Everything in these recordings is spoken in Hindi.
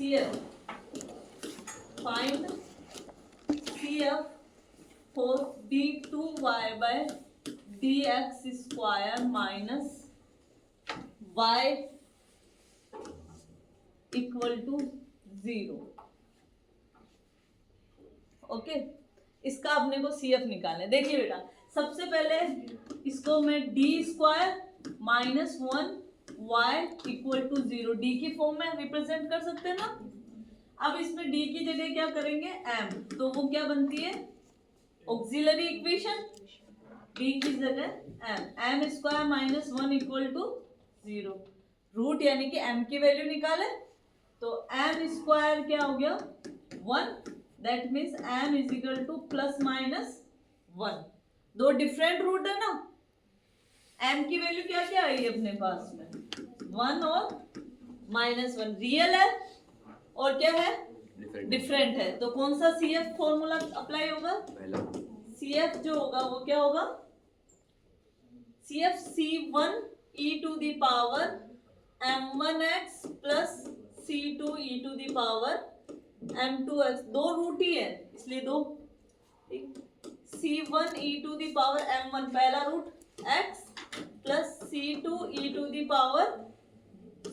CF, find CF for d2y by dx square minus y equal to 0। Okay, इसका अपने को CF निकालना है। देखिए बेटा, सबसे पहले इसको मैं D square minus 1 y equal to 0 D की फॉर्म में रिप्रेजेंट कर सकते हैं ना। अब इसमें डी की जगह क्या करेंगे, m, तो वो क्या बनती है, ऑक्सिलरी इक्वेशन। डी की जगह m square minus 1 equal to 0। Root यानी कि m की वैल्यू निकाले तो m स्क्वायर क्या हो गया 1, that means m is equal two plus minus 1। दो डिफरेंट रूट है ना, m की वैल्यू क्या क्या आई अपने पास में 1 और माइनस 1, रियल है और क्या है डिफरेंट है। तो कौन सा CF फॉर्मूला अप्लाई होगा, CF जो होगा वो क्या होगा, CF C1 e to the power m1x plus C2 e to the power m2x। दो रूट ही है इसलिए दो, C1 e to the power m1 पहला root x plus C2 e to the power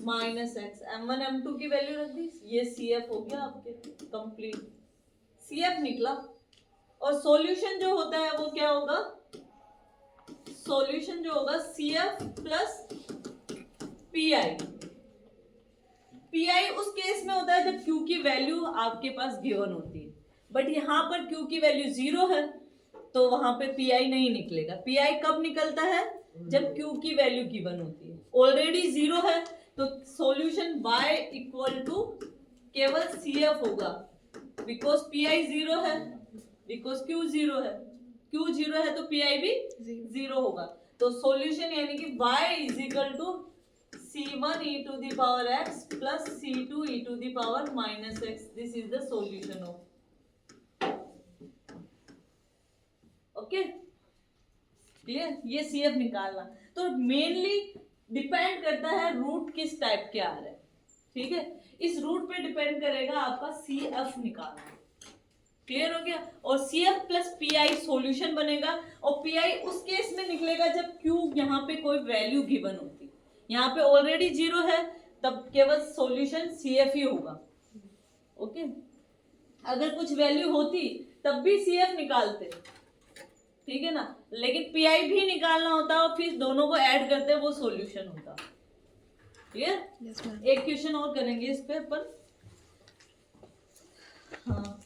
minus x, m1 m2 की वैल्यू रख दी, ये CF हो गया आपके कंप्लीट। CF निकला और सॉल्यूशन जो होता है वो क्या होगा, सॉल्यूशन जो होगा CF प्लस PI। PI उस केस में होता है जब Q की वैल्यू आपके पास गिवन होती है, बट यहाँ पर Q की वैल्यू 0 है तो वहां पे PI नहीं निकलेगा। PI कब निकलता है, जब Q की वैल्यू गिवन होती है, ऑलरेडी 0 है तो सॉल्यूशन y इक्वल टू केवल CF होगा, बिकॉज PI 0 है, बिकॉज Q 0 है, Q 0 है तो PI भी 0 होगा। तो सॉल्यूशन यानी कि y is equal to C1 e to the power x plus C2 e to the power minus x. This is the solution of, okay, clear। ये CF निकालना तो मेनली डिपेंड करता है रूट किस टाइप के आ रहे हैं, ठीक है, इस रूट पे डिपेंड करेगा आपका CF निकालना। क्लियर हो गया। और CF प्लस PI सॉल्यूशन बनेगा और PI उस केस में निकलेगा जब Q यहाँ पे कोई वैल्यू गिवन होती, यहाँ पे ऑलरेडी 0 है तब केवल सॉल्यूशन CF ही होगा। ओके, अगर कुछ वैल्यू होती तब भी CF निकालते, ठीक है ना, लेकिन PI भी निकालना होता और फिर दोनों को ऐड करते वो सॉल्यूशन होता। क्लियर? yes, ma'am। एक क्वेश्चन और करेंगे इस पे अपन। हाँ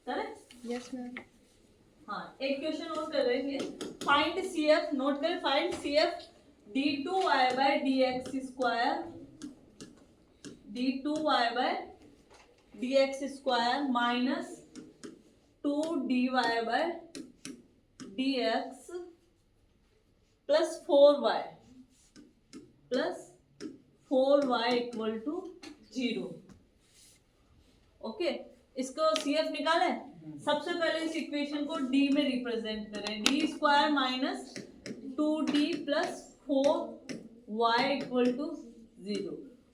करें? Yes ma'am. हाँ, एक क्वेश्चन और करेंगे। फाइंड CF, नोट करें, find CF d2y by dx square, d2y by dx square minus 2dy by dx plus 4y equal to 0। Okay, इसको CF निकाले। सबसे पहले इस इक्वेशन को D में रिप्रेजेंट करें, D square minus 2d plus 4y equal to 0।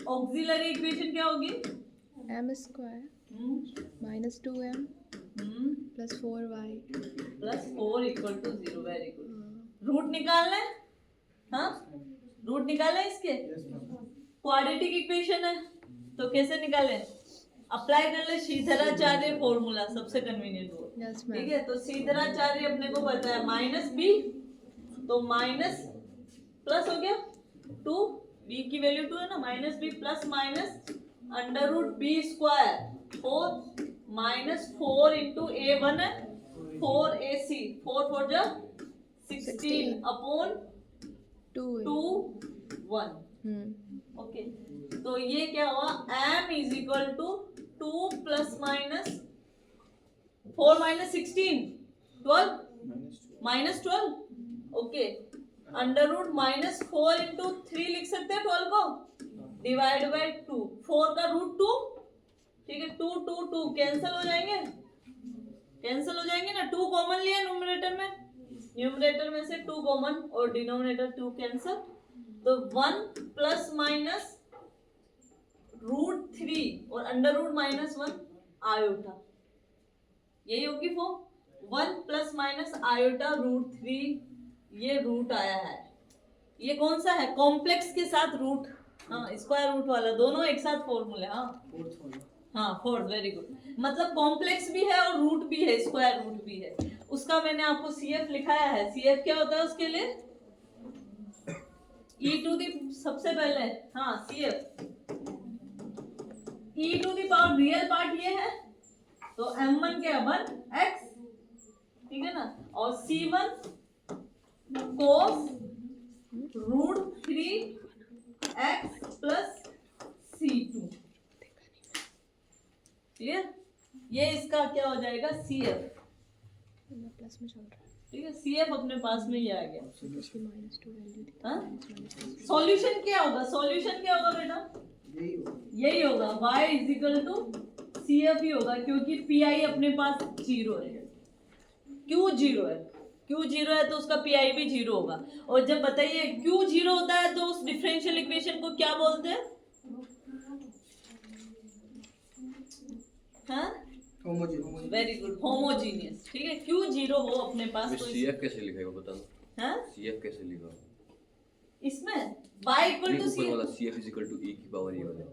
Auxiliary equation क्या होगी, m square minus 2m plus 4y plus 4 equal to 0। Very good. Root निकालना है, हाँ रूट निकालना है इसके। क्वाड्रेटिक इक्वेशन है तो कैसे निकालें, अप्लाई कर ले श्रीधराचार्य फॉर्मूला, सबसे कन्वीनियंट हो, yes, ma'am। ठीक है। तो श्रीधराचार्य अपने को पता है माइनस b, तो माइनस प्लस हो गया 2, b की वैल्यू 2 है ना, minus b plus minus under root b square 4 minus 4 into a1 है 4ac, 4 4 जा 16 अपॉन 2 1। ओके, तो ये क्या हुआ, m is equal to 2 plus minus 4 minus 16 12 minus 12। Okay, under root minus 4 into 3 लिख सकते हैं 12 को, डिवाइड बाय 2, 4 का रूट 2, ठीक है, 2 2 2 कैंसिल हो जाएंगे, कैंसिल हो जाएंगे ना, 2 कॉमन लिया न्यूमरेटर में, न्यूमरेटर में से 2 कॉमन और डिनोमिनेटर 2 कैंसिल, तो 1 plus minus under root minus 1 iota, यही होगी form 1 plus minus iota root 3, ये रूट आया है। ये कौन सा है, कॉम्प्लेक्स के साथ रूट, हाँ स्क्वायर रूट वाला, दोनों एक साथ फॉर्मूले, हाँ फोर्थ, वेरी गुड। मतलब कॉम्प्लेक्स भी है और रूट भी है, स्क्वायर रूट भी है। उसका मैंने आपको CF लिखाया है। CF क्या होता है उसके लिए, e टू दी, सबसे पहले हाँ CF e to the power, real part ये है तो m1 के अपन x, ठीक है ना, और C1 cos root 3x plus C2, clear. ये इसका क्या हो जाएगा CF, प्लस में चल रहा है, ठीक है। CF अपने पास में ये आ गया। इसकी माइनस 2 वैल्यू थी, हाँ? -2 सॉल्यूशन क्या होगा, सॉल्यूशन क्या होगा बेटा, यही होगा y is equal to CF ही होगा, क्योंकि PI अपने पास 0 है, Q 0 है, Q 0 है तो उसका PI भी 0 होगा। और जब बताइए Q 0 होता है तो उस डिफरेंशियल इक्वेशन को क्या बोलते हैं, हाँ वेरी गुड, होमोजीनियस, ठीक है। Q 0 हो अपने पास तो CF कैसे लिखेगा बता दो, हाँ CF कैसे लिखा, इसमें y इक्वल टू ऊपर वाला CF is equal to e की पावर ये वाला,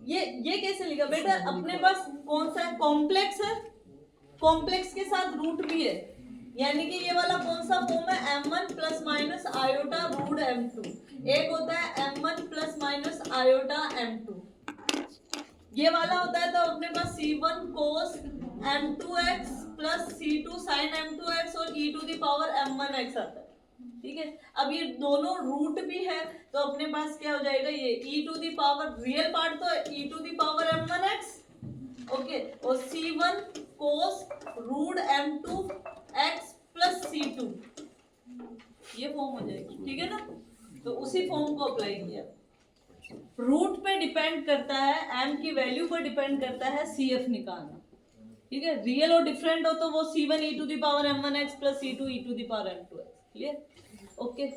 ये कैसे लिखा बेटा, अपने पास कौन सा है, कॉम्प्लेक्स है, कॉम्प्लेक्स के साथ रूट भी है, यानी कि ये वाला कौन सा फॉर्म है, m1 plus minus iota root m2, एक होता है m1 plus minus iota m2, ये वाला होता है तो अपने पास C1 cos m2x plus C2 sin m2x और e to the power m1x आता है, ठीक है। अब ये दोनों रूट भी है तो अपने पास क्या हो जाएगा, ये e to the power, real part तो e to the power m1x, okay, और C1 cos root m2x plus C2, ये फॉर्म हो जाएगी, ठीक है ना। तो उसी फॉर्म को अप्लाई किया। रूट पे डिपेंड करता है, m की वैल्यू पर डिपेंड करता है CF निकालना, ठीक है। रियल और डिफरेंट हो तो वो C1 e to the power m1x plus C2 e to the power m2x, clear, okay.